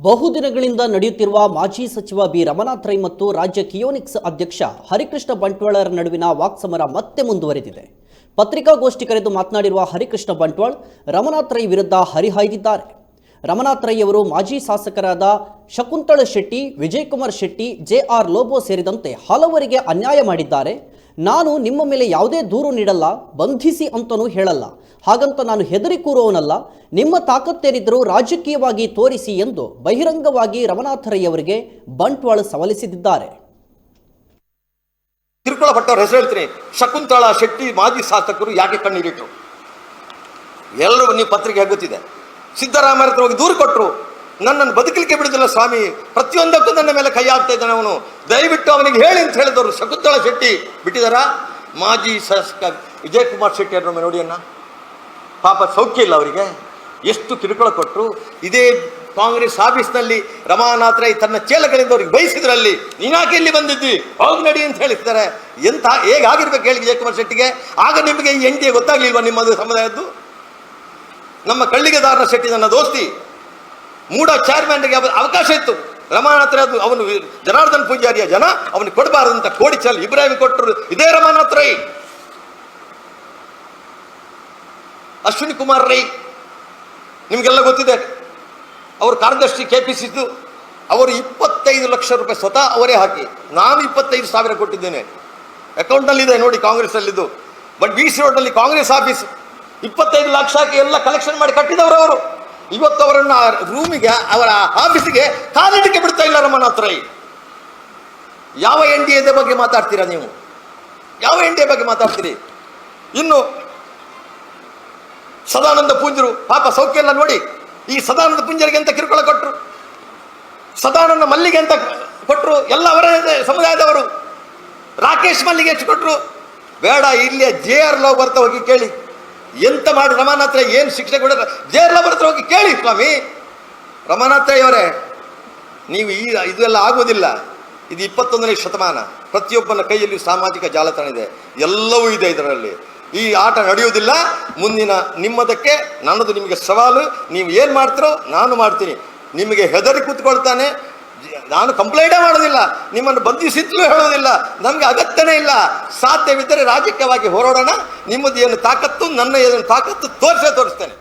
ಬಹುದಿನಗಳಿಂದ ನಡೆಯುತ್ತಿರುವ ಮಾಜಿ ಸಚಿವ ಬಿ ರಮನಾಥ್ ರೈ ಮತ್ತು ರಾಜ್ಯ ಕಿಯೋನಿಕ್ಸ್ ಅಧ್ಯಕ್ಷ ಹರಿಕೃಷ್ಣ ಬಂಟ್ವಾಳರ ನಡುವಿನ ವಾಕ್ಸಮರ ಮತ್ತೆ ಮುಂದುವರೆದಿದೆ. ಪತ್ರಿಕಾಗೋಷ್ಠಿ ಕರೆದು ಮಾತನಾಡಿರುವ ಹರಿಕೃಷ್ಣ ಬಂಟ್ವಾಳ್ ರಮನಾಥ್ ರೈ ವಿರುದ್ಧ ಹರಿಹಾಯ್ದಿದ್ದಾರೆ. ರಮನಾಥ್ ರೈ ಅವರು ಮಾಜಿ ಶಾಸಕರಾದ ಶಕುಂತಳ ಶೆಟ್ಟಿ, ವಿಜಯಕುಮಾರ್ ಶೆಟ್ಟಿ, ಜೆ.ಆರ್. ಲೋಬೋ ಸೇರಿದಂತೆ ಹಲವರಿಗೆ ಅನ್ಯಾಯ ಮಾಡಿದ್ದಾರೆ. ನಾನು ನಿಮ್ಮ ಮೇಲೆ ಯಾವುದೇ ದೂರು ನೀಡಲ್ಲ, ಬಂಧಿಸಿ ಅಂತನೂ ಹೇಳಲ್ಲ. ಹಾಗಂತ ನಾನು ಹೆದರಿ ಕೂರುವವನಲ್ಲ. ನಿಮ್ಮ ತಾಕತ್ತೇನಿದ್ದರೂ ರಾಜಕೀಯವಾಗಿ ತೋರಿಸಿ ಎಂದು ಬಹಿರಂಗವಾಗಿ ರಮನಾಥ್ ರೈ ಅವರಿಗೆ ಬಂಟ್ವಾಳ್ ಸವಾಲಿಸಿದ್ದಾರೆ. ಕಿರುಕುಳ ಪಟ್ಟವ್ರ ಹೆಸರು ಹೇಳ್ತೀನಿ. ಶಕುಂತಳ ಶೆಟ್ಟಿ ಮಾಜಿ ಶಾಸಕರು ಯಾಕೆ ಕಣ್ಣೀರಿಟ್ರು ಎಲ್ಲರೂ ನೀವು ಪತ್ರಿಕೆ ಗೊತ್ತಿದೆ. ಸಿದ್ದರಾಮಯ್ಯ ಹತ್ರ ಹೋಗಿ ದೂರು ಕೊಟ್ಟರು, ನನ್ನನ್ನು ಬದುಕಲಿಕ್ಕೆ ಬಿಡುದಿಲ್ಲ ಸ್ವಾಮಿ, ಪ್ರತಿಯೊಂದಕ್ಕೂ ನನ್ನ ಮೇಲೆ ಕೈ ಹಾಕ್ತಾ ಇದ್ದಾನೆ ಅವನು, ದಯವಿಟ್ಟು ಅವನಿಗೆ ಹೇಳಿ ಅಂತ ಹೇಳಿದವರು. ಶಕುಂತಳ ಶೆಟ್ಟಿ ಬಿಟ್ಟಿದಾರ. ಮಾಜಿ ಶಾಸಕ ವಿಜಯಕುಮಾರ್ ಶೆಟ್ಟಿ ಅವ್ರನ್ನ ನೋಡಿ ಅಣ್ಣ, ಪಾಪ ಸೌಖ್ಯ ಇಲ್ಲ ಅವರಿಗೆ, ಎಷ್ಟು ಕಿರುಕುಳ ಕೊಟ್ಟರು. ಇದೇ ಕಾಂಗ್ರೆಸ್ ಆಫೀಸ್ನಲ್ಲಿ ರಮಾನಾಥ್ ರೈ ತನ್ನ ಚೇಲಗಳಿಂದ ಅವ್ರಿಗೆ ಬಯಸಿದ್ರಲ್ಲಿ, ನೀನಾಕೆ ಇಲ್ಲಿ ಬಂದಿದ್ದಿ, ಹೋಗಿ ನಡಿ ಅಂತ ಹೇಳಿರ್ತಾರೆ. ಎಂತ ಹೇಗಾಗಿರ್ಬೇಕು ಹೇಳಿ ವಿಜಯಕುಮಾರ್ ಶೆಟ್ಟಿಗೆ. ಆಗ ನಿಮಗೆ ಈ ಎಂಟಿಗೆ ಗೊತ್ತಾಗ್ಲಿಲ್ವಾ ನಿಮ್ಮದು ಸಮುದಾಯದ್ದು? ನಮ್ಮ ಕಳ್ಳಿಗೆದಾರನ ಶೆಟ್ಟಿ ನನ್ನ ದೋಸ್ತಿ, ಮೂಡ ಚೇರ್ಮನ್ಗೆ ಅವಕಾಶ ಇತ್ತು. ರಮಾನಾಥ್ ರೈ ಅವನು ಜನಾರ್ದನ್ ಪೂಜಾರಿಯ ಜನ ಅವನಿಗೆ ಕೊಡಬಾರದಂತ ಕೋಡಿಚಲ್ ಇಬ್ರಾಹಿಂ ಕೊಟ್ಟರು ಇದೇ ರಮಾನಾಥ್ ರೈ. ಅಶ್ವಿನಿ ಕುಮಾರ್ ರೈ ನಿಮಗೆಲ್ಲ ಗೊತ್ತಿದೆ, ಅವರು ಕಾರ್ಯದರ್ಶಿ ಕೆಪಿಸಿದ್ದು. ಅವರು 25 ಲಕ್ಷ ರೂಪಾಯಿ ಸ್ವತಃ ಅವರೇ ಹಾಕಿ, ನಾನು 25,000 ಕೊಟ್ಟಿದ್ದೇನೆ. ಅಕೌಂಟ್ನಲ್ಲಿದೆ ನೋಡಿ ಕಾಂಗ್ರೆಸ್ನಲ್ಲಿದ್ದು. ಬಟ್ ಬಿ ಸಿ ರೋಡ್ನಲ್ಲಿ ಕಾಂಗ್ರೆಸ್ ಆಫೀಸ್ 25 ಲಕ್ಷ ಹಾಕಿ ಎಲ್ಲ ಕಲೆಕ್ಷನ್ ಮಾಡಿ ಕಟ್ಟಿದವರು ಅವರು. ಇವತ್ತು ಅವರನ್ನು ರೂಮಿಗೆ, ಅವರ ಆಫೀಸಿಗೆ ಕಾಲಿಡಕ್ಕೆ ಬಿಡ್ತಾ ಇಲ್ಲ ರಮನಾಥ್ ರೈ. ಯಾವ NDA ಬಗ್ಗೆ ಮಾತಾಡ್ತೀರಾ ನೀವು? ಯಾವ NDA ಬಗ್ಗೆ ಮಾತಾಡ್ತೀರಿ? ಇನ್ನು ಸದಾನಂದ ಪೂಂಜರು ಪಾಪ ಸೌಖ್ಯ ಎಲ್ಲ ನೋಡಿ. ಈ ಸದಾನಂದ ಪೂಂಜರಿಗೆ ಅಂತ ಕಿರುಕುಳ ಕೊಟ್ಟರು, ಸದಾನಂದ ಮಲ್ಲಿಗೆ ಅಂತ ಕೊಟ್ಟರು, ಎಲ್ಲ ಅವರೇ ಸಮುದಾಯದವರು. ರಾಕೇಶ್ ಮಲ್ಲಿಗೆ ಎಷ್ಟು ಕೊಟ್ಟರು? ಬೇಡ, ಇಲ್ಲಿಯ J.R. ಲೋಬೋ ಬರ್ತಾ ಹೋಗಿ ಕೇಳಿ ಎಂತ ಮಾಡಿ ರಮಾನಾಥ್ ರೈ ಏನು ಶಿಕ್ಷೆ ಕೊಡೋದು. J.R. ಲೋಬೋ ಬರ್ತಾ ಹೋಗಿ ಕೇಳಿ, ಸ್ವಾಮಿ ರಮಾನಾಥ್ ರೈ ಅವರೇ, ನೀವು ಇದೆಲ್ಲ ಆಗೋದಿಲ್ಲ. ಇದು 21ನೇ ಶತಮಾನ, ಪ್ರತಿಯೊಬ್ಬನ ಕೈಯಲ್ಲಿ ಸಾಮಾಜಿಕ ಜಾಲತಾಣ ಇದೆ, ಎಲ್ಲವೂ ಇದೆ ಇದರಲ್ಲಿ. ಈ ಆಟ ನಡೆಯುವುದಿಲ್ಲ. ಮುಂದಿನ ನಿಮ್ಮದಕ್ಕೆ ನನ್ನದು ನಿಮಗೆ ಸವಾಲು. ನೀವು ಏನು ಮಾಡ್ತೀರೋ ನಾನು ಮಾಡ್ತೀನಿ. ನಿಮಗೆ ಹೆದರಿ ಕೂತ್ಕೊಳ್ತಾನೆ, ನಾನು ಕಂಪ್ಲೇಂಟೇ ಮಾಡೋದಿಲ್ಲ, ನಿಮ್ಮನ್ನು ಬಂಧಿಸಿದ್ಲೂ ಹೇಳೋದಿಲ್ಲ, ನಮಗೆ ಅಗತ್ಯನೇ ಇಲ್ಲ. ಸಾಧ್ಯವಿದ್ದರೆ ರಾಜಕೀಯವಾಗಿ ಹೋರಾಡೋಣ. ನಿಮ್ಮದು ಏನು ತಾಕತ್ತು, ನನ್ನ ಏನು ತಾಕತ್ತು ತೋರಿಸ್ತೇನೆ.